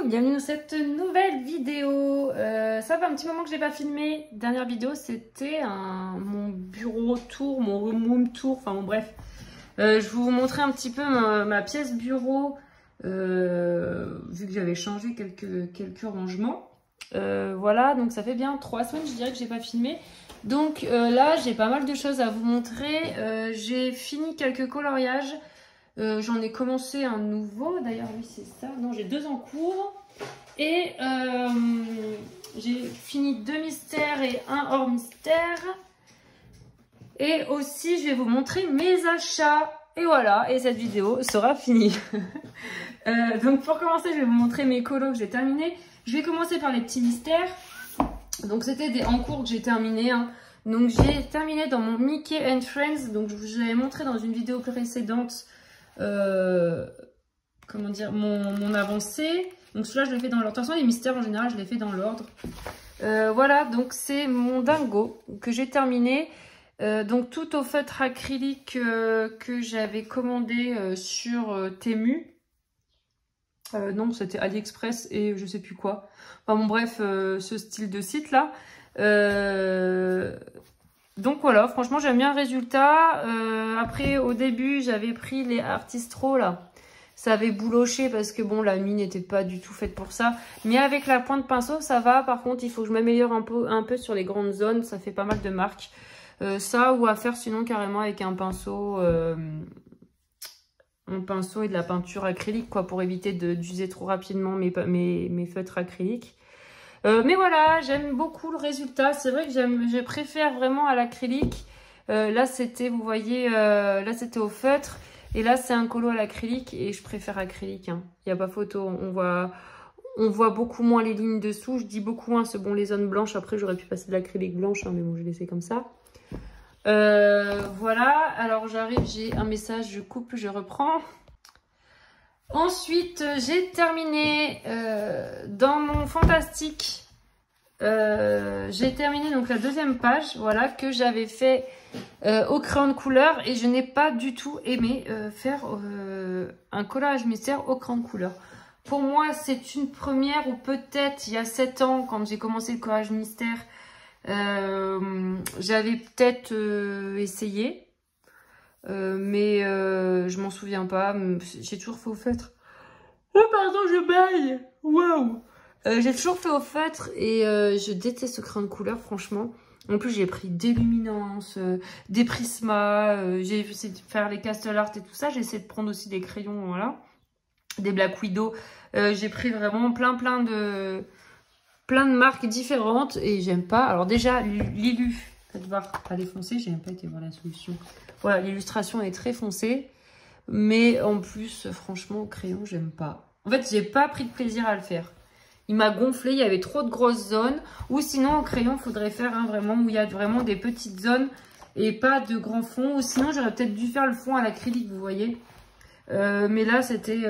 bienvenue dans cette nouvelle vidéo. Ça fait un petit moment que je n'ai pas filmé. Dernière vidéo, c'était mon bureau tour, mon room tour, enfin bon, bref. Je vous montrais un petit peu ma pièce bureau, vu que j'avais changé quelques rangements. Voilà, donc ça fait bien 3 semaines, je dirais, que j'ai pas filmé. Donc là, j'ai pas mal de choses à vous montrer. J'ai fini quelques coloriages. J'en ai commencé un nouveau, d'ailleurs oui c'est ça, non j'ai 2 en cours et j'ai fini 2 mystères et 1 hors mystère et aussi je vais vous montrer mes achats et voilà, et cette vidéo sera finie. Donc pour commencer je vais vous montrer mes colos que j'ai terminés. Je vais commencer par les petits mystères, donc c'était des en cours que j'ai terminé hein. Donc j'ai terminé dans mon Mickey and Friends, donc je vous l'avais montré dans une vidéo précédente. Comment dire, mon avancée. Donc celui-là je l'ai fait dans l'ordre. De toute façon les mystères en général je les fais dans l'ordre. Voilà, donc c'est mon dingo que j'ai terminé. Donc tout au feutre acrylique que j'avais commandé sur Temu. Non, c'était AliExpress et je sais plus quoi. Enfin bon bref, ce style de site là. Donc voilà, franchement j'aime bien le résultat. Après au début j'avais pris les Artistro là. Ça avait bouloché parce que bon la mine n'était pas du tout faite pour ça. Mais avec la pointe pinceau ça va. Par contre il faut que je m'améliore un peu sur les grandes zones. Ça fait pas mal de marques. Ça ou à faire sinon carrément avec un pinceau et de la peinture acrylique quoi. Pour éviter d'user trop rapidement mes feutres acryliques. Mais voilà, j'aime beaucoup le résultat. C'est vrai que je préfère vraiment à l'acrylique. Là, c'était, vous voyez, là, c'était au feutre. Et là, c'est un colo à l'acrylique. Et je préfère acrylique. Hein. Il n'y a pas photo. On voit beaucoup moins les lignes dessous. Je dis beaucoup moins, c'est bon, les zones blanches. Après, j'aurais pu passer de l'acrylique blanche. Hein, mais bon, je l'ai laissé comme ça. Voilà. Alors, j'arrive, j'ai un message. Je coupe, je reprends. Ensuite, j'ai terminé dans mon fantastique. J'ai terminé donc la 2e page, voilà, que j'avais fait au crayon de couleur et je n'ai pas du tout aimé faire un collage mystère au crayon de couleur. Pour moi, c'est une première ou peut-être il y a 7 ans quand j'ai commencé le collage mystère, j'avais peut-être essayé. Mais je m'en souviens pas. J'ai toujours fait au feutre. Oh pardon, je baille. Waouh. J'ai toujours fait au feutre et je déteste ce crayon de couleur franchement. En plus j'ai pris des luminances, des prismas, j'ai essayé de faire les Castle Art et tout ça. J'ai essayé de prendre aussi des crayons, voilà, des Black Widow. J'ai pris vraiment plein de marques différentes et j'aime pas. Alors déjà Lilu, faites voir, pas défoncé, j'ai même pas été voir la solution. Voilà, l'illustration est très foncée. Mais en plus, franchement, au crayon, j'aime pas. En fait, j'ai pas pris de plaisir à le faire. Il m'a gonflé, il y avait trop de grosses zones. Ou sinon, au crayon, il faudrait faire vraiment où il y a vraiment des petites zones et pas de grands fonds. Ou sinon, j'aurais peut-être dû faire le fond à l'acrylique, vous voyez. Mais là, c'était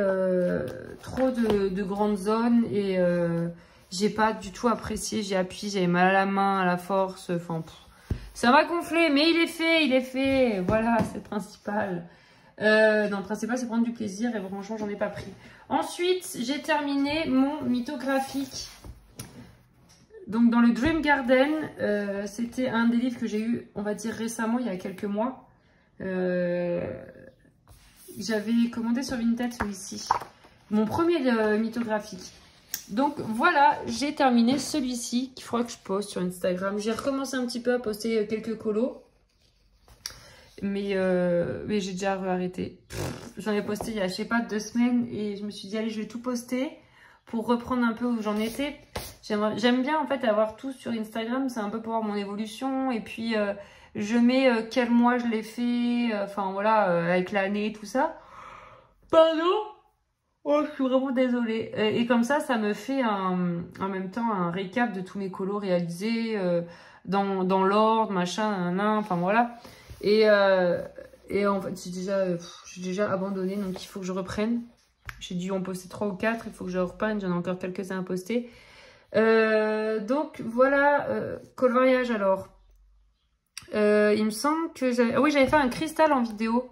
trop de grandes zones et j'ai pas du tout apprécié. J'ai appuyé, j'avais mal à la main, à la force. Enfin, ça m'a gonflé, mais il est fait. Voilà, c'est le principal. Non, le principal, c'est prendre du plaisir et franchement, j'en ai pas pris. Ensuite, j'ai terminé mon mythographique. Donc, dans le Dream Garden, c'était un des livres que j'ai eu, on va dire, récemment, il y a quelques mois. J'avais commandé sur Vinted celui-ci. Mon premier mythographique. Donc voilà, j'ai terminé celui-ci qu'il faudra que je poste sur Instagram. J'ai recommencé un petit peu à poster quelques colos. Mais j'ai déjà arrêté. J'en ai posté il y a, je sais pas, 2 semaines. Et je me suis dit, allez, je vais tout poster pour reprendre un peu où j'en étais. J'aime bien, en fait, avoir tout sur Instagram. C'est un peu pour voir mon évolution. Et puis, je mets quel mois je l'ai fait. Enfin, voilà, avec l'année et tout ça. Pardon? Oh, je suis vraiment désolée. Et comme ça me fait en même temps un récap de tous mes colos réalisés dans l'ordre, machin, enfin voilà. Et en fait, j'ai déjà abandonné, donc il faut que je reprenne. J'ai dû en poster 3 ou 4, il faut que je reprenne, j'en ai encore quelques-uns à poster. Donc voilà, coloriage alors. Il me semble que j'avais... Ah oui, j'avais fait un cristal en vidéo.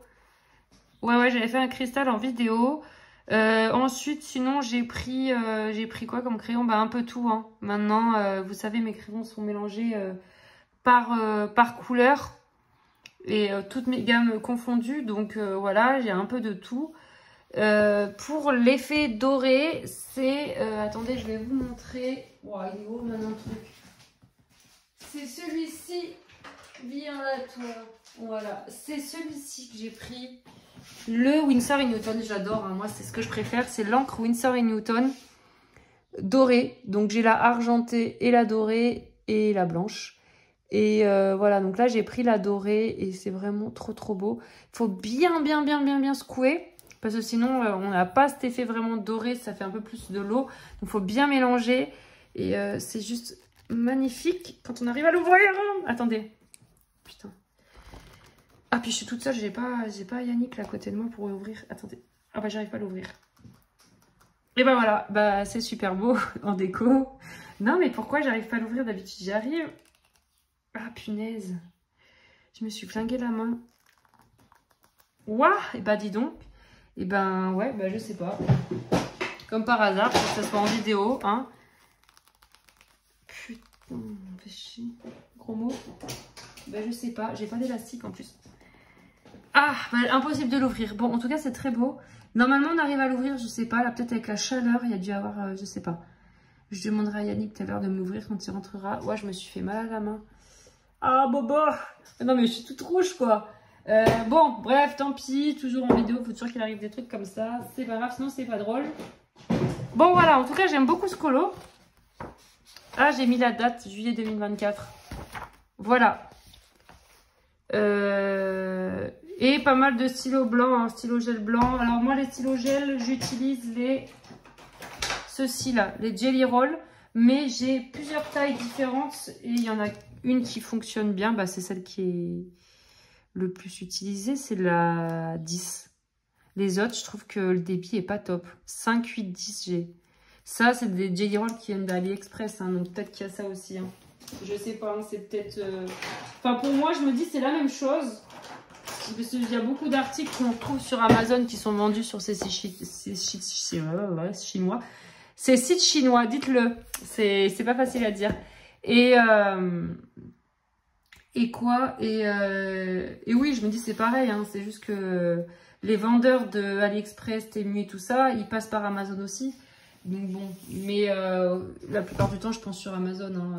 Ouais, j'avais fait un cristal en vidéo. Ensuite, sinon, j'ai pris quoi comme crayon? Bah, un peu tout, hein. Maintenant, vous savez, mes crayons sont mélangés par couleur et toutes mes gammes confondues. Donc, voilà, j'ai un peu de tout. Pour l'effet doré, c'est... attendez, je vais vous montrer. Wow, il est gros maintenant le truc. C'est celui-ci. Viens là, toi. Voilà, c'est celui-ci que j'ai pris. Le Winsor & Newton, j'adore, hein. Moi c'est ce que je préfère, c'est l'encre Winsor & Newton dorée. Donc j'ai la argentée et la dorée et la blanche. Et voilà, donc là j'ai pris la dorée et c'est vraiment trop beau. Il faut bien secouer parce que sinon on n'a pas cet effet vraiment doré, ça fait un peu plus de l'eau. Donc il faut bien mélanger et c'est juste magnifique quand on arrive à l'ouvrir. Attendez, putain. Ah, puis je suis toute seule, j'ai pas Yannick là à côté de moi pour ouvrir. Attendez. Ah bah j'arrive pas à l'ouvrir. Et bah voilà, bah c'est super beau en déco. Non mais pourquoi j'arrive pas à l'ouvrir? D'habitude j'y arrive. Ah punaise. Je me suis flingué la main. Ouah, et bah dis donc. Et ben ouais, bah je sais pas. Comme par hasard, pour que ça soit en vidéo, hein. Putain, fait chier. Gros mot. Bah je sais pas, j'ai pas d'élastique en plus. Ah, bah, impossible de l'ouvrir. Bon, en tout cas, c'est très beau. Normalement, on arrive à l'ouvrir, je sais pas. Là, peut-être avec la chaleur, il y a dû avoir, je sais pas. Je demanderai à Yannick tout à l'heure de m'ouvrir quand il rentrera. Ouais, je me suis fait mal à la main. Ah, bobo. Non, mais je suis toute rouge, quoi. Bon, bref, tant pis. Toujours en vidéo, faut toujours qu'il arrive des trucs comme ça. C'est pas grave, sinon c'est pas drôle. Bon, voilà. En tout cas, j'aime beaucoup ce colo. Ah, j'ai mis la date, juillet 2024. Voilà. Et pas mal de stylos blancs, hein, stylo gel blanc. Alors moi les stylos gel, j'utilise ceux-ci là, les Jelly Roll. Mais j'ai plusieurs tailles différentes et il y en a une qui fonctionne bien. Bah, c'est celle qui est le plus utilisée, c'est la 10. Les autres, je trouve que le débit est pas top. 5, 8, 10 G. Ça, c'est des Jelly Roll qui viennent d'AliExpress, hein, donc peut-être qu'il y a ça aussi. Hein. Je sais pas, hein, c'est peut-être... Enfin, pour moi, je me dis c'est la même chose. Parce qu'il y a beaucoup d'articles qu'on trouve sur Amazon qui sont vendus sur ces sites chinois. Ces sites chinois, dites-le. C'est pas facile à dire. Et quoi et oui, je me dis c'est pareil. Hein, c'est juste que les vendeurs de AliExpress, Temu et tout ça, ils passent par Amazon aussi. Donc bon, mais la plupart du temps, je pense sur Amazon. Hein,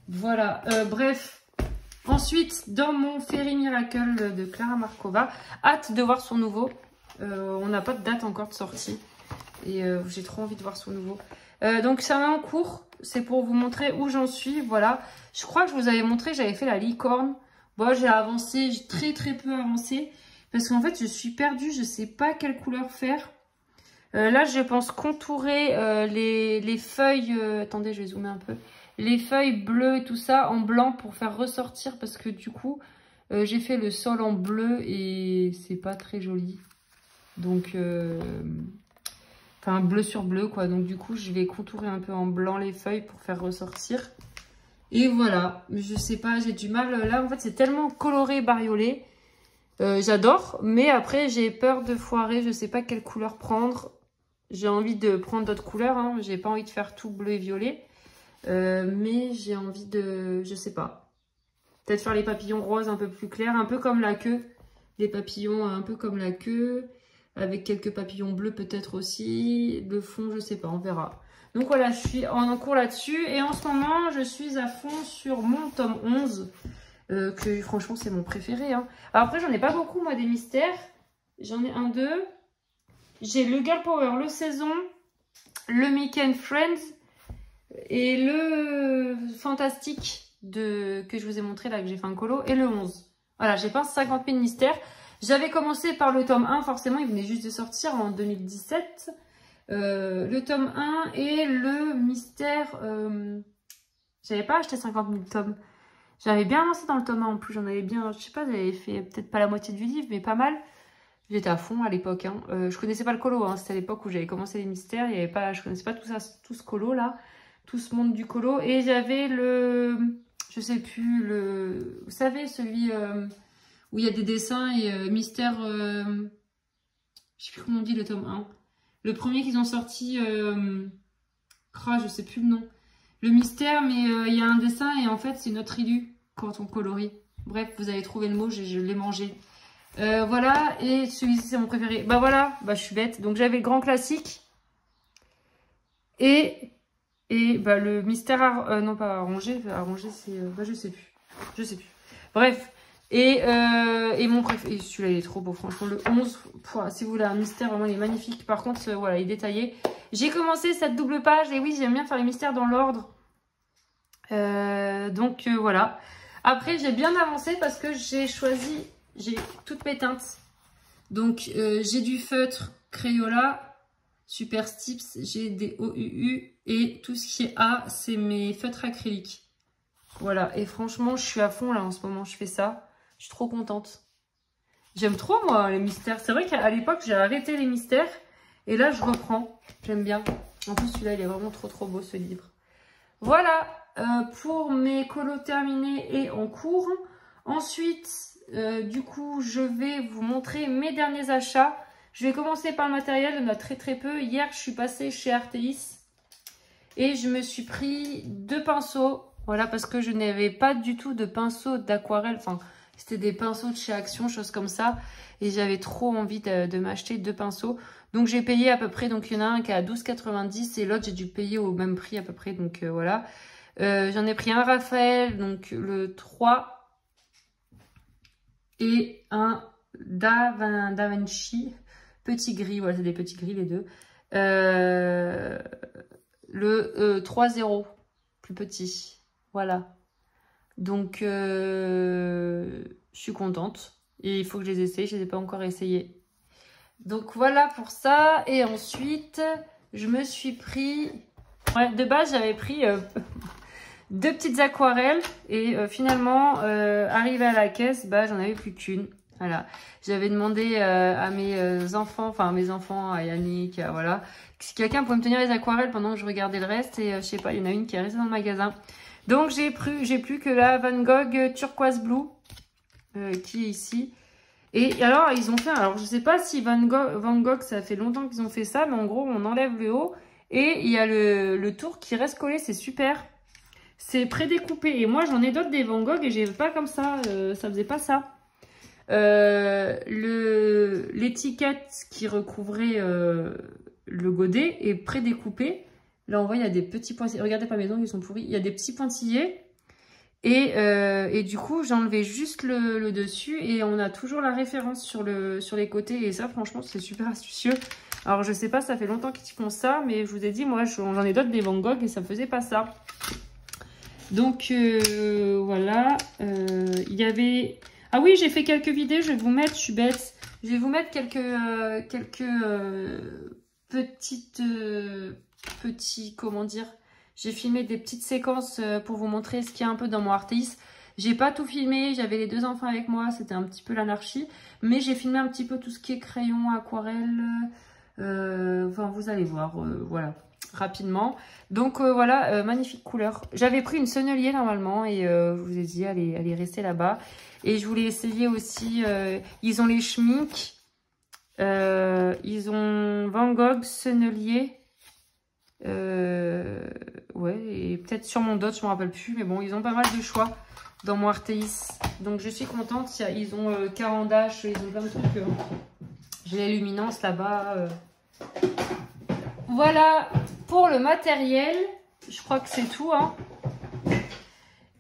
voilà, bref. Ensuite, dans mon Fairy Miracle de Clara Markova, hâte de voir son nouveau. On n'a pas de date encore de sortie. Et j'ai trop envie de voir son nouveau. Donc, ça va en cours. C'est pour vous montrer où j'en suis. Voilà. Je crois que je vous avais montré, j'avais fait la licorne. Bon, j'ai avancé, j'ai très peu avancé. Parce qu'en fait, je suis perdue. Je ne sais pas quelle couleur faire. Là, je pense contourer les feuilles. Attendez, je vais zoomer un peu. Les feuilles bleues et tout ça en blanc pour faire ressortir. Parce que du coup, j'ai fait le sol en bleu et c'est pas très joli. Donc, enfin, bleu sur bleu, quoi. Donc, du coup, je vais contourer un peu en blanc les feuilles pour faire ressortir. Et voilà. Mais je sais pas, j'ai du mal. Là, en fait, c'est tellement coloré, bariolé. J'adore. Mais après, j'ai peur de foirer. Je sais pas quelle couleur prendre. J'ai envie de prendre d'autres couleurs. Hein. J'ai pas envie de faire tout bleu et violet. Mais j'ai envie de... Je sais pas. Peut-être faire les papillons roses un peu plus clairs. Un peu comme la queue. Les papillons un peu comme la queue. Avec quelques papillons bleus peut-être aussi. Le fond, je sais pas, on verra. Donc voilà, je suis en cours là-dessus. Et en ce moment, je suis à fond sur mon tome 11. Que franchement, c'est mon préféré. Hein. Alors après, j'en ai pas beaucoup, moi, des mystères. J'en ai un, deux. J'ai le Girl Power, le Saison, le Mickey and Friends et le Fantastique que je vous ai montré là, que j'ai fait un colo, et le 11. Voilà, j'ai pas 50 000 mystères. J'avais commencé par le tome 1, forcément, il venait juste de sortir en 2017. Le tome 1 et le mystère... j'avais pas acheté 50 000 tomes. J'avais bien avancé dans le tome 1 en plus, j'en avais bien... Je sais pas, j'avais fait peut-être pas la moitié du livre, mais pas mal. J'étais à fond à l'époque. Hein. Je connaissais pas le colo, hein. C'était à l'époque où j'avais commencé les mystères. Il y avait pas, je connaissais pas tout ça, tout ce colo là, tout ce monde du colo. Et j'avais le, je sais plus, vous savez, celui où il y a des dessins et mystère. Je sais plus comment on dit le tome 1. Le premier qu'ils ont sorti, je sais plus le nom. Le mystère, mais il y a un dessin et en fait c'est notre élu quand on colorie. Bref, vous avez trouvé le mot, je l'ai mangé. Voilà, et celui-ci c'est mon préféré. Bah voilà, bah je suis bête. Donc j'avais le grand classique. Et bah le mystère, non pas arrangé c'est, bah je sais plus. Bref, et mon préféré, celui-là il est trop beau franchement, le 11, si vous voulez un mystère, vraiment il est magnifique. Par contre, voilà, il est détaillé. J'ai commencé cette double page, et oui j'aime bien faire les mystères dans l'ordre. Donc voilà. Après j'ai bien avancé parce que j'ai toutes mes teintes. Donc j'ai du feutre Crayola, Super Stips, j'ai des OUU et tout ce qui est A, c'est mes feutres acryliques. Voilà, et franchement, je suis à fond là en ce moment, je fais ça. Je suis trop contente. J'aime trop moi les mystères. C'est vrai qu'à l'époque, j'ai arrêté les mystères et là, je reprends. J'aime bien. En plus, celui-là, il est vraiment trop beau ce livre. Voilà pour mes colos terminés et en cours. Ensuite, du coup, je vais vous montrer mes derniers achats. Je vais commencer par le matériel, il y en a très peu. Hier, je suis passée chez Artéis et je me suis pris 2 pinceaux. Voilà, parce que je n'avais pas du tout de pinceaux d'aquarelle. Enfin, c'était des pinceaux de chez Action, choses comme ça. Et j'avais trop envie de m'acheter 2 pinceaux. Donc, j'ai payé à peu près. Donc, il y en a un qui est à 12,90 et l'autre, j'ai dû payer au même prix à peu près. Donc, voilà. J'en ai pris un Raphaël, donc le 3. Et un Da Vinci. Petit gris, voilà, c'est des petits gris les deux. Le 3-0, plus petit. Voilà. Donc, je suis contente. Et il faut que je les essaye, je ne les ai pas encore essayés. Donc, voilà pour ça. Et ensuite, je me suis pris... Ouais, de base, j'avais pris 2 petites aquarelles. Et finalement, arrivé à la caisse, bah, j'en avais plus qu'une. Voilà, j'avais demandé à mes enfants, à Yannick, voilà, si quelqu'un pouvait me tenir les aquarelles pendant que je regardais le reste, et je sais pas, il y en a une qui est restée dans le magasin. Donc j'ai plus que la Van Gogh Turquoise Blue, qui est ici. Et alors ils ont fait, alors je sais pas si Van Gogh, ça fait longtemps qu'ils ont fait ça, mais en gros on enlève le haut et il y a le tour qui reste collé, c'est super. C'est prédécoupé et moi j'en ai d'autres des Van Gogh et j'ai pas comme ça, ça faisait pas ça. L'étiquette qui recouvrait le godet est prédécoupée. Là on voit il y a des petits pointillés. Regardez pas mes ongles, ils sont pourris. Il y a des petits pointillés. Et du coup j'ai enlevé juste le dessus. Et on a toujours la référence sur les côtés. Et ça franchement c'est super astucieux. Alors je sais pas, ça fait longtemps qu'ils font ça. Mais je vous ai dit, moi j'en ai d'autres des Van Gogh et ça faisait pas ça. Donc voilà. Il y avait... Ah oui, j'ai fait quelques vidéos, je vais vous mettre, je suis bête, je vais vous mettre quelques petits, comment dire, j'ai filmé des petites séquences pour vous montrer ce qu'il y a un peu dans mon Artéis. J'ai pas tout filmé, j'avais les 2 enfants avec moi, c'était un petit peu l'anarchie, mais j'ai filmé un petit peu tout ce qui est crayon, aquarelle, enfin vous allez voir, voilà, rapidement. Donc voilà, magnifique couleur. J'avais pris une sonnelier normalement et je vous ai dit, elle est restée là-bas. Et je voulais essayer aussi, ils ont les Schmincks, ils ont Van Gogh, Sennelier, ouais, et peut-être sur mon Dot, je ne me rappelle plus, mais bon, ils ont pas mal de choix dans mon Artéis. Donc je suis contente, ils ont Carandache, ils ont plein de trucs. J'ai la luminance là-bas. Voilà pour le matériel, je crois que c'est tout, hein.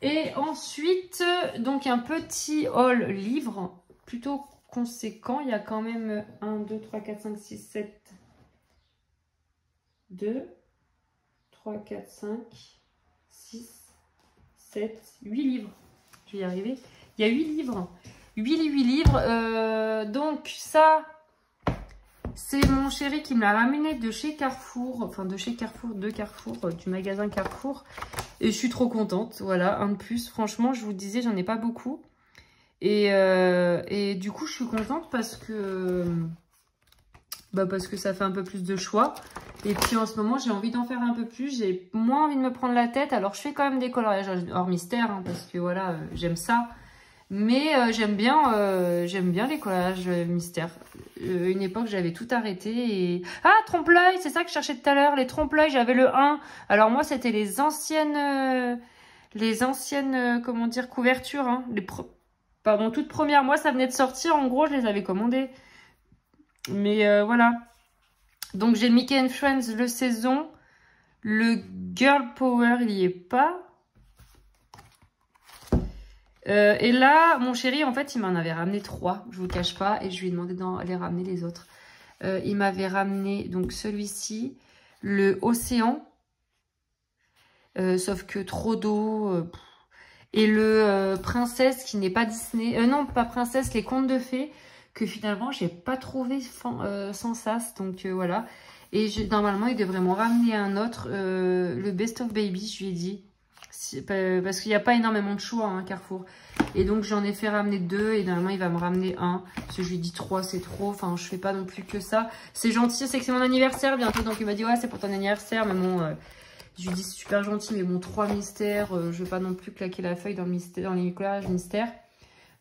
Et ensuite, donc un petit haul livre, plutôt conséquent. Il y a quand même 1, 2, 3, 4, 5, 6, 7, 2, 3, 4, 5, 6, 7, 8 livres. Je vais y arriver. Il y a 8 livres. 8 livres. Donc ça, c'est mon chéri qui me l'a ramené de chez Carrefour. Enfin de chez Carrefour, du magasin Carrefour. Et je suis trop contente. Voilà, un de plus. Franchement, je vous disais, j'en ai pas beaucoup. Et du coup, je suis contente parce que ça fait un peu plus de choix. Et puis en ce moment, j'ai envie d'en faire un peu plus. J'ai moins envie de me prendre la tête. Alors, je fais quand même des coloriages hors mystère, hein, parce que voilà, j'aime ça. Mais j'aime bien les collages mystères. Une époque, j'avais tout arrêté. Et... Ah, trompe-l'œil, c'est ça que je cherchais tout à l'heure. Les trompe-l'œil, j'avais le 1. Alors moi, c'était les anciennes, comment dire, couvertures. Hein. Pardon, toutes premières. Moi, ça venait de sortir. En gros, je les avais commandées. Mais voilà. Donc, j'ai Mickey and Friends, le saison. Le Girl Power, il n'y est pas. Et là, mon chéri, en fait, il m'en avait ramené 3, je vous le cache pas, et je lui ai demandé d'en les ramener les autres. Il m'avait ramené donc celui-ci, le Océan, sauf que trop d'eau, et le Princesse qui n'est pas Disney, non pas Princesse, les Contes de Fées, que finalement j'ai pas trouvé sans sas, donc voilà. Et normalement, il devrait m'en ramener un autre, le Best of Baby, je lui ai dit. Parce qu'il n'y a pas énormément de choix hein, Carrefour. Et donc j'en ai fait ramener 2 et normalement il va me ramener 1. Parce que je lui ai dit 3 c'est trop. Enfin je fais pas non plus que ça. C'est gentil, c'est que c'est mon anniversaire bientôt. Donc il m'a dit ouais c'est pour ton anniversaire. Mais bon je lui dis c'est super gentil. Mais bon 3 mystères. Je veux pas non plus claquer la feuille dans, dans les collages mystères.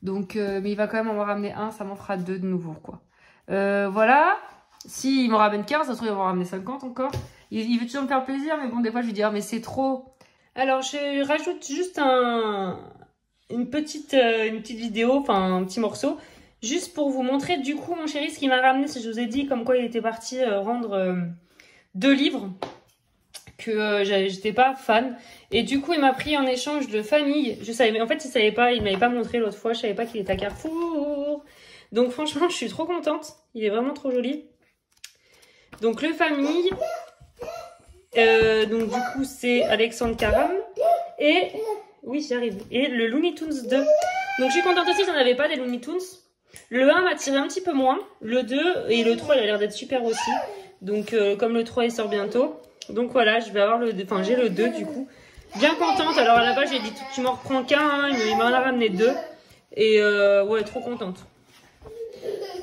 Donc mais il va quand même m'en ramener 1. Ça m'en fera 2 de nouveau quoi. Voilà. S'il m'en ramène 15, ça se trouve il va m'en ramener 50 encore. Il veut toujours me faire plaisir. Mais bon des fois je lui dis ah mais c'est trop. Alors, je rajoute juste une petite vidéo, enfin un petit morceau, juste pour vous montrer du coup mon chéri ce qu'il m'a ramené. Je vous ai dit comme quoi il était parti rendre 2 livres que j'étais pas fan. Et du coup il m'a pris en échange de Famille. Je savais, mais en fait il savait pas, il m'avait pas montré l'autre fois, je savais pas qu'il était à Carrefour. Donc franchement je suis trop contente, il est vraiment trop joli. Donc le Famille... donc du coup c'est Alexandre Caram et oui j'arrive et le Looney Tunes 2. Donc je suis contente aussi, j'en avais pas des Looney Tunes. Le 1 m'a tiré un petit peu moins, le 2 et le 3 il a l'air d'être super aussi. Donc comme le 3 il sort bientôt, donc voilà je vais avoir le 2, enfin j'ai le 2 du coup. Bien contente, alors là-bas j'ai dit tu m'en reprends qu'un, il m'en a ramené 2 et ouais trop contente.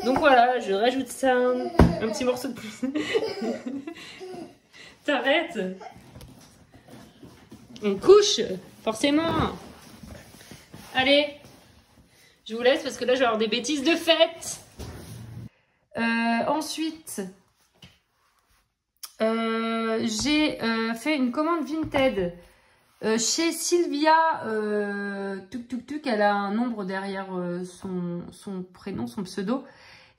Donc voilà je rajoute ça, un petit morceau de plus. T'arrêtes. On couche, forcément. Allez, je vous laisse parce que là je vais avoir des bêtises de fête. Ensuite, j'ai fait une commande Vinted chez Sylvia. Elle a un nombre derrière son prénom, son pseudo.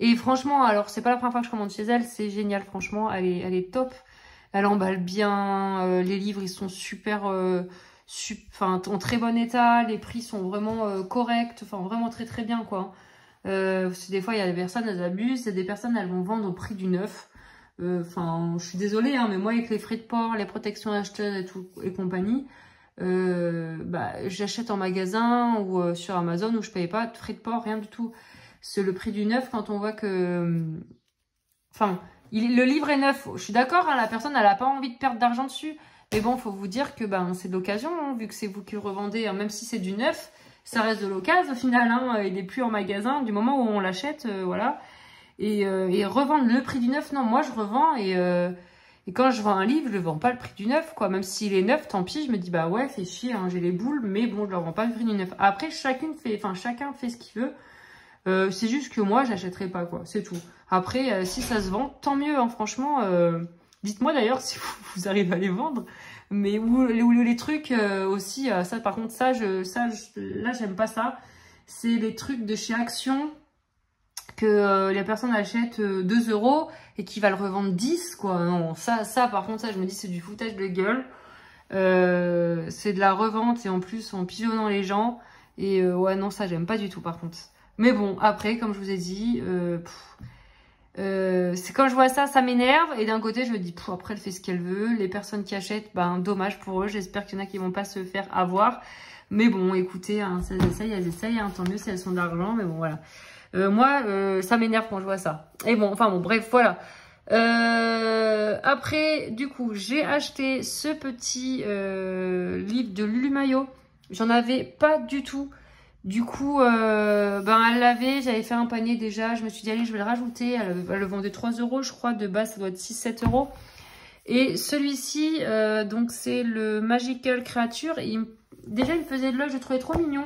Et franchement, alors c'est pas la première fois que je commande chez elle, c'est génial, franchement, elle est top. Elle emballe bien, les livres ils sont super, en très bon état, les prix sont vraiment corrects, enfin vraiment très très bien quoi. Parce que des fois il y a des personnes elles abusent, et des personnes elles vont vendre au prix du neuf. Enfin je suis désolée hein, mais moi avec les frais de port, les protections acheteuses et tout et compagnie, j'achète en magasin ou sur Amazon où je paye pas de frais de port, rien du tout. C'est le prix du neuf quand on voit que, le livre est neuf, je suis d'accord, hein, la personne elle n'a pas envie de perdre d'argent dessus. Mais bon, faut vous dire que c'est de l'occasion, hein, vu que c'est vous qui le revendez, hein, même si c'est du neuf, ça reste de l'occasion au final. Hein, il n'est plus en magasin du moment où on l'achète, voilà. Et revendre le prix du neuf, non, moi je revends et quand je vends un livre, je le vends pas le prix du neuf, quoi. Même s'il est neuf, tant pis, je me dis bah ouais, fait chier, hein, j'ai les boules, mais bon, je leur vends pas le prix du neuf. Après, chacun fait ce qu'il veut. C'est juste que moi j'achèterai pas quoi, c'est tout. Après si ça se vend tant mieux hein, franchement, dites-moi d'ailleurs si vous arrivez à les vendre. Mais où les trucs aussi, ça par contre là j'aime pas ça. C'est les trucs de chez Action que les personnes achètent 2 € et qui va le revendre 10 quoi. Non, ça par contre ça je me dis c'est du foutage de gueule. C'est de la revente et en plus en pigeonnant les gens. Et ouais non ça j'aime pas du tout par contre. Mais bon, après, comme je vous ai dit, c'est quand je vois ça, ça m'énerve. Et d'un côté, je me dis, après, elle fait ce qu'elle veut. Les personnes qui achètent, dommage pour eux. J'espère qu'il y en a qui vont pas se faire avoir. Mais bon, écoutez, hein, elles essayent. Hein, tant mieux si elles sont d'argent. Mais bon, voilà. Moi, ça m'énerve quand je vois ça. Et bon, bref, voilà. Après, du coup, j'ai acheté ce petit livre de Lulu Maillot. J'en avais pas du tout. Du coup, elle l'avait, j'avais fait un panier déjà, je me suis dit allez je vais le rajouter, elle le vendait 3 € je crois, de base ça doit être 6-7 €. Et celui-ci, donc c'est le Magical Creature, déjà il me faisait de l'œil, je le trouvais trop mignon.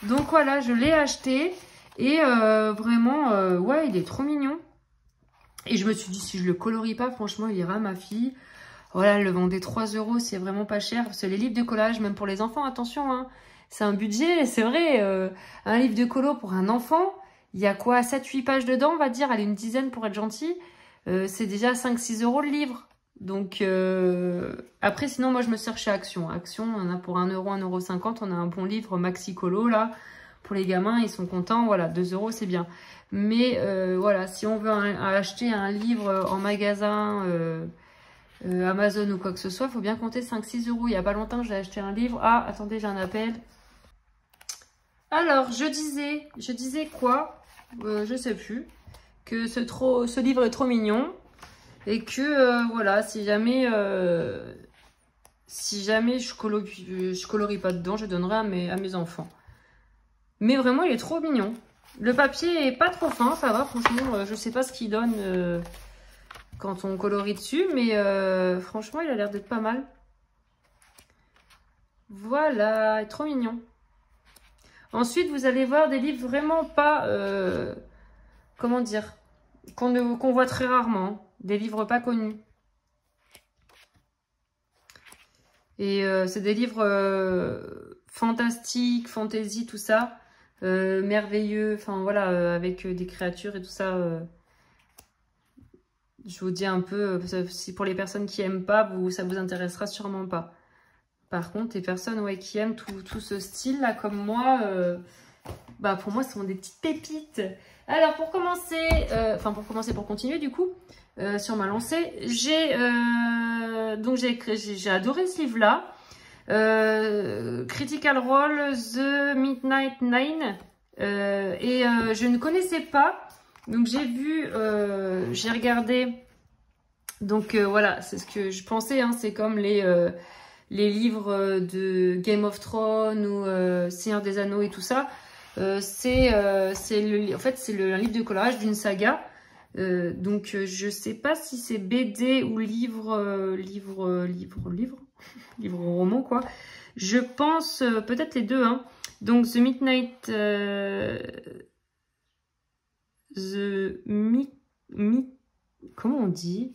Donc voilà, je l'ai acheté. Et vraiment, ouais, il est trop mignon. Et je me suis dit, si je le colorie pas, franchement, il ira à ma fille. Voilà, elle le vendait 3 €, c'est vraiment pas cher. Parce que les livres de collage, même pour les enfants, attention, hein, c'est un budget, c'est vrai. Un livre de colo pour un enfant, il y a quoi, 7-8 pages dedans, on va dire, allez, une dizaine pour être gentil. C'est déjà 5-6 € le livre. Donc, après, sinon, moi, je me sers chez Action. Action, on a pour 1 €, 1,50 €, on a un bon livre Maxi Colo, là. Pour les gamins, ils sont contents. Voilà, 2 € c'est bien. Mais voilà, si on veut acheter un livre en magasin, Amazon ou quoi que ce soit, il faut bien compter 5-6 €. Il n'y a pas longtemps, j'ai acheté un livre. Ah, attendez, j'ai un appel. Alors, je disais quoi? Je sais plus. Que ce livre est trop mignon. Et que, voilà, si jamais je colorie pas dedans, je donnerai à mes enfants. Mais vraiment, il est trop mignon. Le papier est pas trop fin, ça va, franchement, je sais pas ce qu'il donne quand on colorie dessus, mais franchement, il a l'air d'être pas mal. Voilà, trop mignon. Ensuite, vous allez voir des livres vraiment pas, comment dire, qu'on voit très rarement, des livres pas connus. Et c'est des livres fantastiques, fantasy, tout ça. Merveilleux, enfin voilà, avec des créatures et tout ça. Je vous dis un peu, si pour les personnes qui aiment pas, ça vous intéressera sûrement pas. Par contre, les personnes ouais, qui aiment tout ce style-là, comme moi, bah pour moi, ce sont des petites pépites. Alors, pour commencer, pour continuer du coup, sur ma lancée, j'ai adoré ce livre-là. Critical Role, The Midnight Nine. Je ne connaissais pas. Donc j'ai regardé. Donc voilà, c'est ce que je pensais. Hein, c'est comme les livres de Game of Thrones ou Seigneur des Anneaux et tout ça. En fait, c'est un livre de coloriage d'une saga. Donc je sais pas si c'est BD ou livre roman quoi. Je pense peut-être les deux hein. Donc The Midnight comment on dit?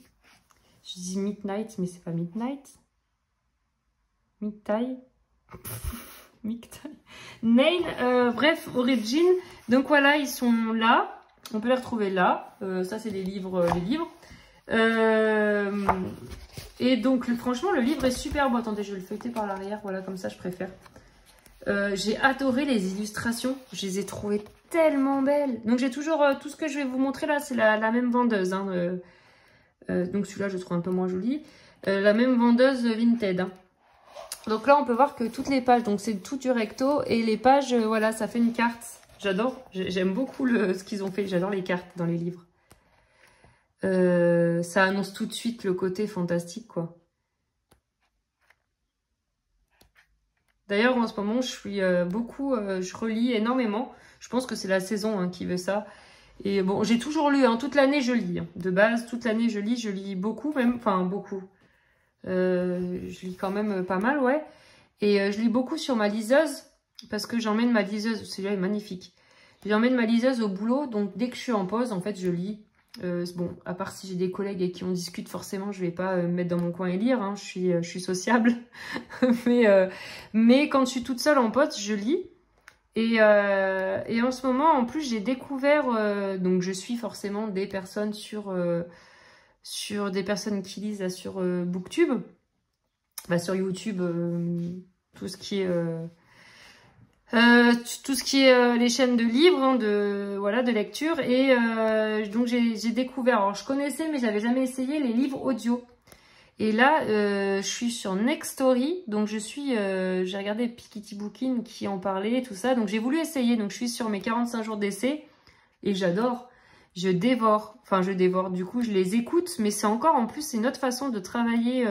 Je dis Midnight mais c'est pas Midnight. Midnight. Nine, bref, Origin. Donc voilà, ils sont là. On peut les retrouver là. Ça, c'est les livres. Et donc, franchement, le livre est super beau. Attendez, je vais le feuilleter par l'arrière. Voilà, comme ça, je préfère. J'ai adoré les illustrations. Je les ai trouvées tellement belles. Donc, j'ai toujours... tout ce que je vais vous montrer là, c'est la même vendeuse. Hein, donc, celui-là, je trouve un peu moins joli. La même vendeuse Vinted. Hein. Donc là, on peut voir que toutes les pages, donc c'est tout du recto. Et les pages, voilà, ça fait une carte. J'adore, j'aime beaucoup ce qu'ils ont fait. J'adore les cartes dans les livres. Ça annonce tout de suite le côté fantastique, quoi. D'ailleurs, en ce moment, je suis je relis énormément. Je pense que c'est la saison hein, qui veut ça. Et bon, j'ai toujours lu, hein, toute l'année, je lis. Hein. De base, toute l'année, je lis beaucoup, même, enfin, beaucoup. Je lis quand même pas mal, ouais. Et je lis beaucoup sur ma liseuse, parce que j'emmène ma liseuse, celui-là est magnifique. J'emmène ma liseuse au boulot, donc dès que je suis en pause, en fait, je lis. Bon, à part si j'ai des collègues avec qui on discute, forcément, je vais pas me mettre dans mon coin et lire, hein, je suis sociable. mais quand je suis toute seule en pote, je lis. Et en ce moment, en plus, j'ai découvert, donc je suis forcément des personnes sur des personnes qui lisent là, sur Booktube, bah, sur YouTube, tout ce qui est les chaînes de livres, hein, de lecture. Et donc j'ai découvert, alors je connaissais mais j'avais jamais essayé les livres audio. Et là, je suis sur Nextory, donc j'ai regardé Piketty Booking qui en parlait, tout ça. Donc j'ai voulu essayer, donc je suis sur mes 45 jours d'essai et j'adore. Je dévore, du coup je les écoute, mais c'est encore en plus c'est une autre façon de travailler.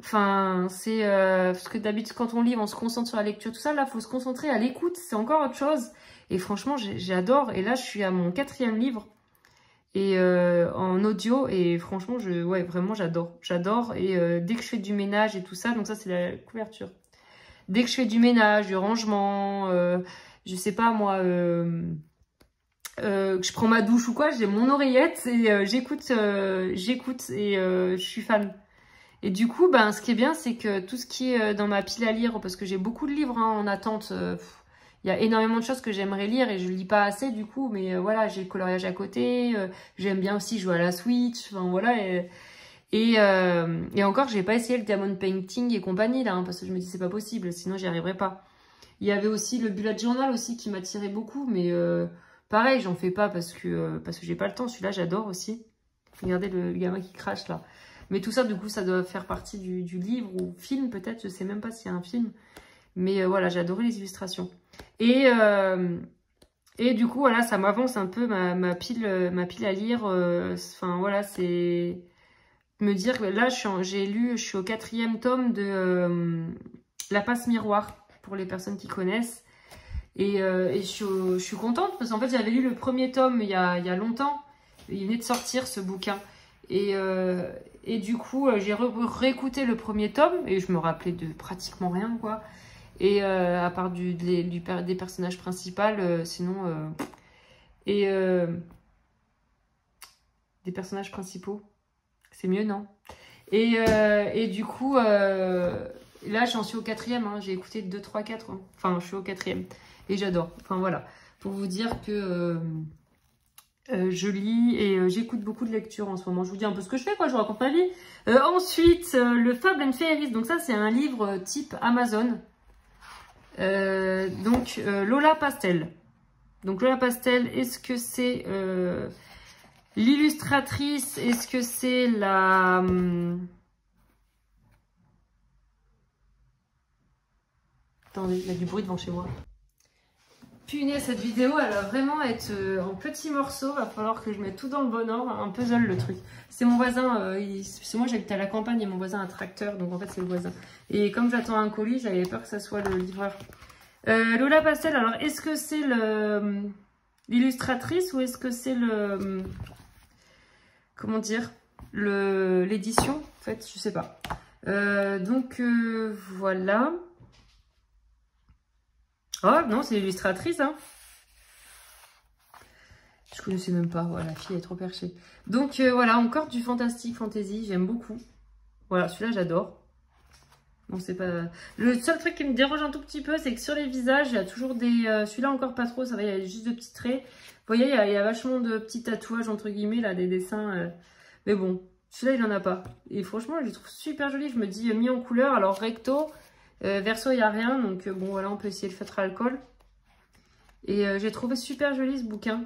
C'est parce que d'habitude quand on lit, on se concentre sur la lecture, tout ça. Là, faut se concentrer à l'écoute, c'est encore autre chose. Et franchement, j'adore. Et là, je suis à mon 4e livre et en audio. Et franchement, vraiment, j'adore. J'adore. Et dès que je fais du ménage et tout ça, donc ça c'est la couverture. dès que je fais du ménage, du rangement, je sais pas moi, que je prends ma douche ou quoi, j'ai mon oreillette et j'écoute et je suis fan. Et du coup, ben, ce qui est bien, c'est que tout ce qui est dans ma pile à lire, parce que j'ai beaucoup de livres hein, en attente, il y a énormément de choses que j'aimerais lire et je lis pas assez du coup, mais voilà, j'ai le coloriage à côté, j'aime bien aussi jouer à la Switch, enfin voilà. Et encore, j'ai pas essayé le diamond painting et compagnie là, hein, parce que je me dis c'est pas possible, sinon j'y arriverai pas. Il y avait aussi le bullet journal aussi qui m'attirait beaucoup, mais pareil, j'en fais pas parce que j'ai pas le temps. Celui-là, j'adore aussi. Regardez le gamin qui crache là. Mais tout ça, du coup, ça doit faire partie du livre ou film peut-être. Je sais même pas s'il y a un film. Mais voilà, j'adorais les illustrations. Et du coup, voilà, ça m'avance un peu ma pile à lire. Enfin, voilà, c'est me dire que là, je suis au 4e tome de La Passe Miroir, pour les personnes qui connaissent. Et je suis contente, parce qu'en fait, j'avais lu le premier tome il y a longtemps. Il venait de sortir, ce bouquin. Et du coup, j'ai réécouté le premier tome, et je me rappelais de pratiquement rien, quoi. Et à part des personnages principaux, sinon... des personnages principaux. C'est mieux, non? Et du coup, là, j'en suis au 4e. Hein, j'ai écouté 2, 3, 4. Hein. Enfin, je suis au 4e. Et j'adore. Enfin, voilà. Pour vous dire que je lis et j'écoute beaucoup de lectures en ce moment. Je vous dis un peu ce que je fais, quoi. Je vous raconte ma vie. Ensuite, le Fable and Fairies. Donc ça, c'est un livre type Amazon. Donc, Lola Pastel. Donc, Lola Pastel, est-ce que c'est l'illustratrice? Est-ce que c'est la... Attendez, il y a du bruit devant chez moi. Punaise, cette vidéo, elle va vraiment être en petits morceaux. Va falloir que je mette tout dans le bon ordre. Un puzzle, le truc. C'est mon voisin. Parce que moi, j'habite à la campagne et mon voisin a un tracteur. Donc, en fait, c'est le voisin. Et comme j'attends un colis, j'avais peur que ça soit le livreur. Lola Pastel, alors, est-ce que c'est l'illustratrice ou est-ce que c'est le... Comment dire? L'édition, en fait, je sais pas. Donc, voilà. Oh non, c'est l'illustratrice, hein. Je connaissais même pas. Voilà, la fille est trop perchée. Donc voilà, encore du fantastique fantasy, j'aime beaucoup. Voilà, celui-là j'adore. Bon, c'est pas... Le seul truc qui me dérange un tout petit peu, c'est que sur les visages, il y a toujours des... celui-là encore pas trop, ça va, il y a juste de petits traits. Vous voyez, il y a vachement de petits tatouages, entre guillemets, là, des dessins. Mais bon, celui-là, il en a pas. Et franchement, je le trouve super joli. Je me dis, mis en couleur, alors recto... verso, il n'y a rien, donc bon, voilà, on peut essayer le feutre à alcool. Et j'ai trouvé super joli ce bouquin.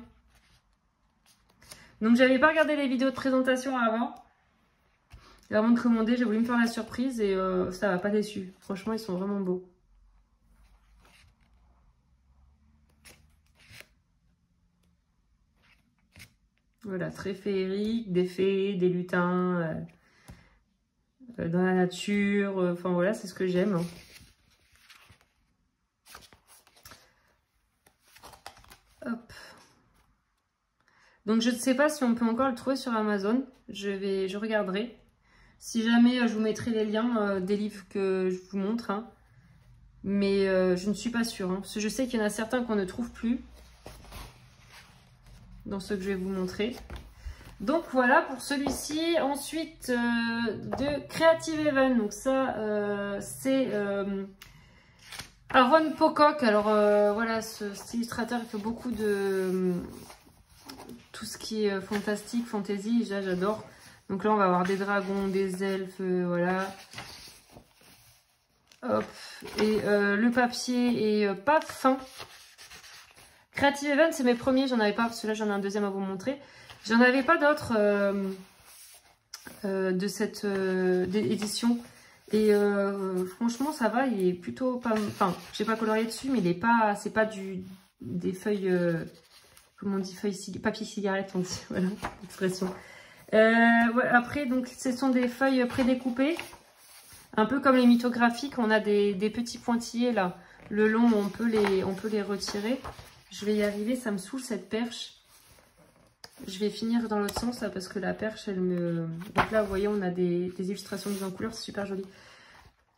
Donc, j'avais pas regardé les vidéos de présentation avant. Et avant de commander, j'ai voulu me faire la surprise et ça va pas déçu. Franchement, ils sont vraiment beaux. Voilà, très féerique, des fées, des lutins... dans la nature, enfin voilà, c'est ce que j'aime. Hein. Hop. Donc je ne sais pas si on peut encore le trouver sur Amazon. Je regarderai. Si jamais, je vous mettrai les liens des livres que je vous montre. Hein. Mais je ne suis pas sûre. Hein, parce que je sais qu'il y en a certains qu'on ne trouve plus. Dans ceux que je vais vous montrer. Donc voilà pour celui-ci. Ensuite, de Creative Haven. Donc ça, c'est Aaron Pocock. Alors voilà, cet illustrateur, il fait beaucoup de tout ce qui est fantastique, fantasy. J'adore. Donc là, on va avoir des dragons, des elfes, voilà. Hop. Et le papier est pas fin. Creative Haven, c'est mes premiers. J'en avais pas, parce que là, j'en ai un deuxième à vous montrer. J'en avais pas d'autres de cette édition. Et franchement, ça va. Il est plutôt pas... Enfin, j'ai pas colorié dessus, mais il est pas... C'est pas des feuilles... comment on dit, papier cigarette, on dit. Voilà, l'expression. Ouais, après, donc, ce sont des feuilles prédécoupées. Un peu comme les mythographiques. On a des petits pointillés, là. Le long, on peut les retirer. Je vais y arriver. Ça me saoule, cette perche. Je vais finir dans l'autre sens là parce que la perche elle me... Donc là vous voyez on a des illustrations mises en couleur, c'est super joli.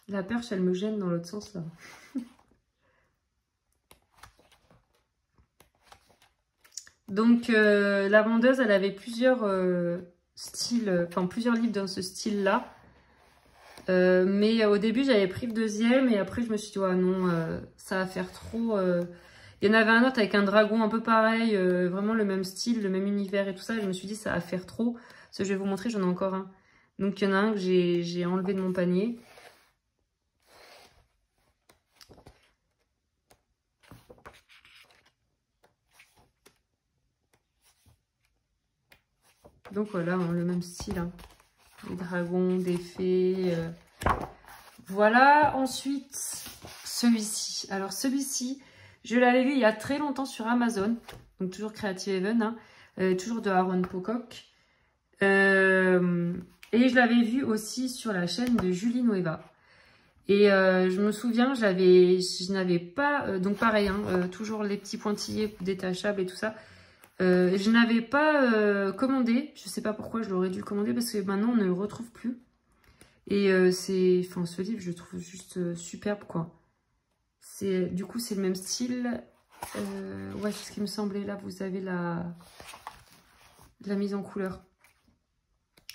La perche, elle me gêne dans l'autre sens, là. Donc, la vendeuse, elle avait plusieurs styles, enfin, plusieurs livres dans ce style-là. Mais au début, j'avais pris le deuxième et après, je me suis dit, ouais, non, ça va faire trop. Il y en avait un autre avec un dragon un peu pareil, vraiment le même style, le même univers et tout ça. Et je me suis dit, ça va faire trop. Ce que je vais vous montrer, j'en ai encore un. Donc, il y en a un que j'ai enlevé de mon panier. Donc, voilà, hein, le même style. Hein. Des dragons, des fées. Voilà, ensuite, celui-ci. Alors, celui-ci, je l'avais vu il y a très longtemps sur Amazon. Donc, toujours Creative Haven, hein, toujours de Aaron Pocock. Et je l'avais vu aussi sur la chaîne de Julie Nueva. Et je me souviens, je n'avais pas... donc, pareil, hein, toujours les petits pointillés détachables et tout ça. Je n'avais pas commandé. Je ne sais pas pourquoi je l'aurais dû commander parce que maintenant, on ne le retrouve plus. Et enfin, ce livre, je le trouve juste superbe, quoi. Du coup, c'est le même style. Ouais, c'est ce qui me semblait. Là, vous avez la mise en couleur.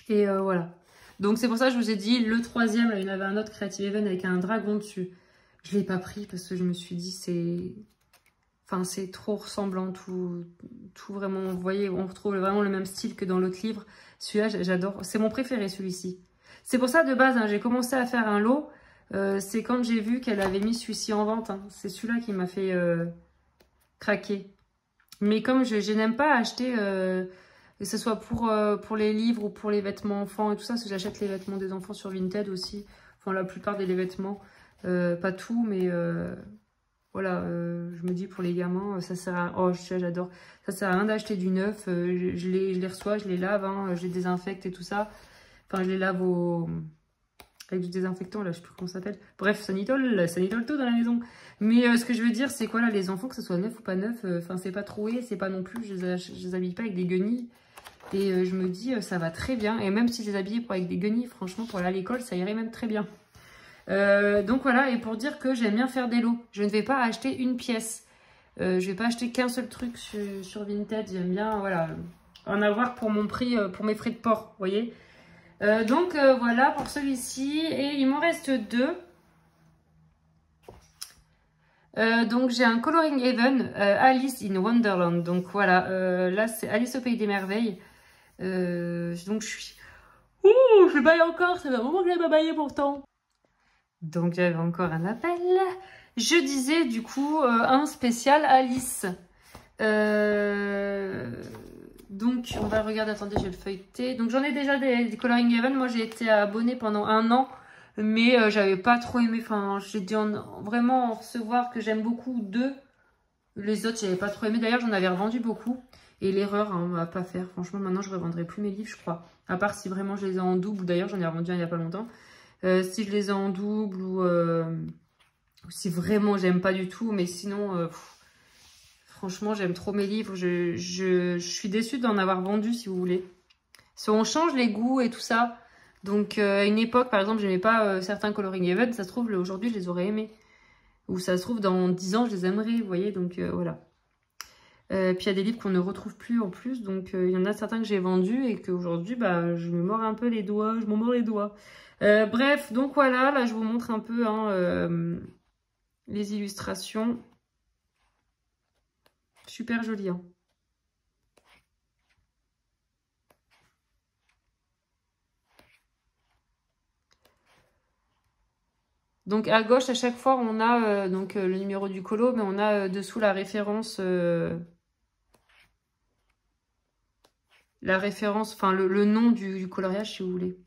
Et voilà. Donc, c'est pour ça que je vous ai dit, le troisième, là, il y en avait un autre Creative Haven avec un dragon dessus. Je ne l'ai pas pris parce que je me suis dit, c'est... Enfin, c'est trop ressemblant, tout vraiment. Vous voyez, on retrouve vraiment le même style que dans l'autre livre. Celui-là, j'adore. C'est mon préféré, celui-ci. C'est pour ça, de base, hein, j'ai commencé à faire un lot. C'est quand j'ai vu qu'elle avait mis celui-ci en vente. Hein. C'est celui-là qui m'a fait craquer. Mais comme je n'aime pas acheter, que ce soit pour les livres ou pour les vêtements enfants et tout ça, parce que j'achète les vêtements des enfants sur Vinted aussi. Enfin, la plupart des vêtements. Pas tout, mais... Voilà, je me dis pour les gamins, ça sert à... Oh, j'adore. Ça sert à rien d'acheter du neuf. Je les reçois, je les lave, hein, je les désinfecte et tout ça. Enfin, je les lave avec du désinfectant, là, je sais plus comment ça s'appelle. Bref, ça nitole tout dans la maison. Mais ce que je veux dire, c'est quoi, là, les enfants, que ce soit neuf ou pas neuf, enfin, c'est pas troué, c'est pas non plus, je les habille pas avec des guenilles. Et je me dis, ça va très bien. Et même si je les habillais avec des guenilles, franchement, pour aller à l'école, ça irait même très bien. Donc voilà, et pour dire que j'aime bien faire des lots. Je ne vais pas acheter une pièce. Je vais pas acheter qu'un seul truc sur Vinted. J'aime bien, voilà, en avoir pour mon prix, pour mes frais de port, vous voyez. Donc voilà pour celui-ci. Et il m'en reste deux. Donc j'ai un Coloring Haven, Alice in Wonderland. Donc voilà, là c'est Alice au Pays des Merveilles. Donc je suis... Ouh, je baille encore, ça fait un moment que je n'ai pas baillé pourtant. Donc j'avais encore un appel. Je disais du coup un spécial Alice. Donc on va regarder, attendez, je vais le feuilleter. Donc j'en ai déjà des Coloring Haven. Moi j'ai été abonnée pendant 1 an. Mais j'avais pas trop aimé. Enfin, j'ai dû vraiment en recevoir que j'aime beaucoup 2. Les autres j'avais pas trop aimé. D'ailleurs j'en avais revendu beaucoup. Et l'erreur hein, à pas faire. Franchement maintenant je revendrai plus mes livres je crois. À part si vraiment je les ai en double. D'ailleurs j'en ai revendu un il y a pas longtemps. Si je les ai en double ou si vraiment j'aime pas du tout, mais sinon, franchement, j'aime trop mes livres. Je suis déçue d'en avoir vendu, si vous voulez. Si on change les goûts et tout ça. Donc, à une époque, par exemple, j'aimais pas certains Coloring Haven. Ça se trouve, aujourd'hui, je les aurais aimés. Ou ça se trouve, dans 10 ans, je les aimerais, vous voyez. Donc, voilà. Puis, il y a des livres qu'on ne retrouve plus en plus. Donc, il y en a certains que j'ai vendus et qu'aujourd'hui, bah, je me mords un peu les doigts. Je m'en mords les doigts. Bref, donc voilà, là je vous montre un peu hein, les illustrations. Super joli. Hein. Donc à gauche, à chaque fois, on a donc, le numéro du colo, mais on a dessous la référence, enfin le nom du coloriage si vous voulez.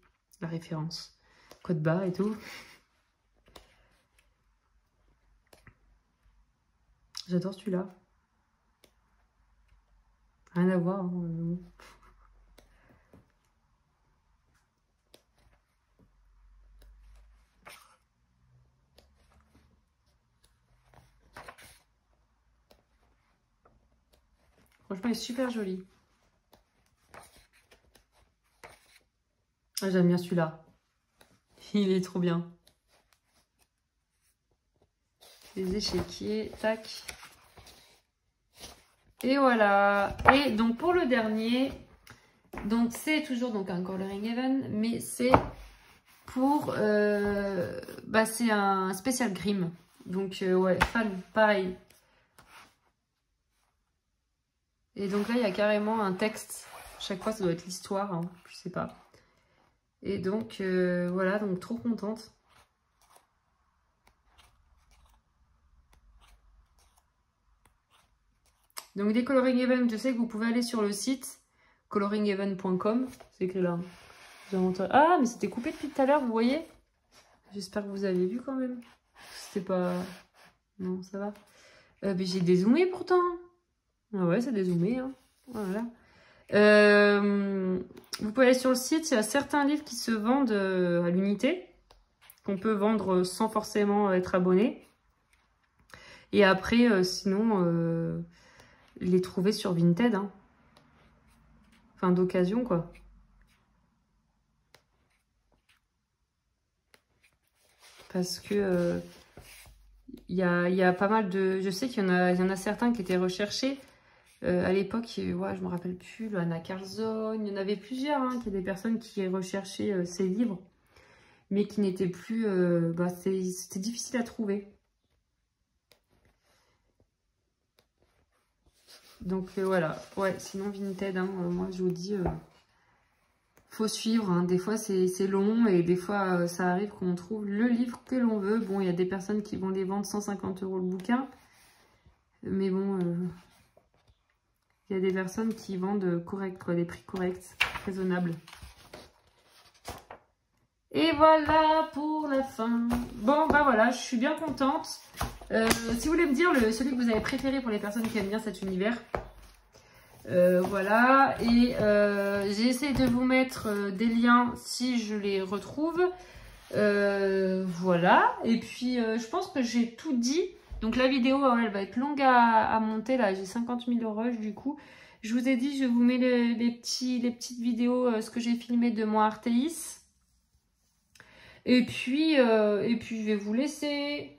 La référence. Code barre et tout. J'adore celui-là. Rien à voir. Hein. Franchement, il est super joli. Ah, j'aime bien celui-là. Il est trop bien. les échiquiers, tac. Et voilà. Et donc pour le dernier, donc c'est toujours donc un coloring event, mais c'est pour, c'est un spécial Grimm. Donc ouais, fan, pareil. Et donc là il y a carrément un texte. Chaque fois ça doit être l'histoire, hein, je sais pas. Et donc voilà, donc trop contente. Donc des coloring events, je sais que vous pouvez aller sur le site coloringevent.com, c'est écrit là. Ah, mais c'était coupé depuis tout à l'heure, vous voyez? J'espère que vous avez vu quand même. C'était pas... Non, ça va. Mais j'ai dézoomé pourtant. Ah ouais, c'est dézoomé. Hein. Voilà. Vous pouvez aller sur le site, il y a certains livres qui se vendent à l'unité, qu'on peut vendre sans forcément être abonné. Et après, sinon... les trouver sur Vinted, hein. Enfin d'occasion quoi. Parce que y a pas mal de... Je sais qu'il y en a certains qui étaient recherchés. À l'époque, ouais, je me rappelle plus, le Anna Carzone, il y en avait plusieurs, hein, qui étaient des personnes qui recherchaient ces livres, mais qui n'étaient plus... c'était difficile à trouver. Donc voilà, ouais, sinon Vinted, hein, moi je vous dis, faut suivre, hein. Des fois c'est long et des fois ça arrive qu'on trouve le livre que l'on veut. Bon, il y a des personnes qui vont les vendre 150 € le bouquin, mais bon, il y a des personnes qui vendent correct, quoi, des prix corrects, raisonnables. Et voilà pour la fin. Bon, bah voilà, je suis bien contente. Si vous voulez me dire celui que vous avez préféré pour les personnes qui aiment bien cet univers. Voilà. Et j'ai essayé de vous mettre des liens si je les retrouve. Voilà. Et puis, je pense que j'ai tout dit. Donc la vidéo, elle va être longue à monter. Là, j'ai 50 000 rush du coup. Je vous ai dit, je vous mets les petites vidéos, ce que j'ai filmé de moi Artéis. Et puis, je vais vous laisser.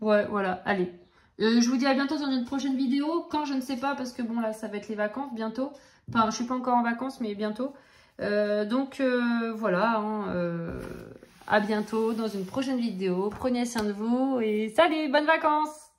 Ouais, voilà, allez. Je vous dis à bientôt dans une prochaine vidéo. Quand, je ne sais pas, parce que bon, là, ça va être les vacances bientôt. Enfin, je suis pas encore en vacances, mais bientôt. Voilà. Hein, à bientôt dans une prochaine vidéo. Prenez soin de vous et salut, bonnes vacances!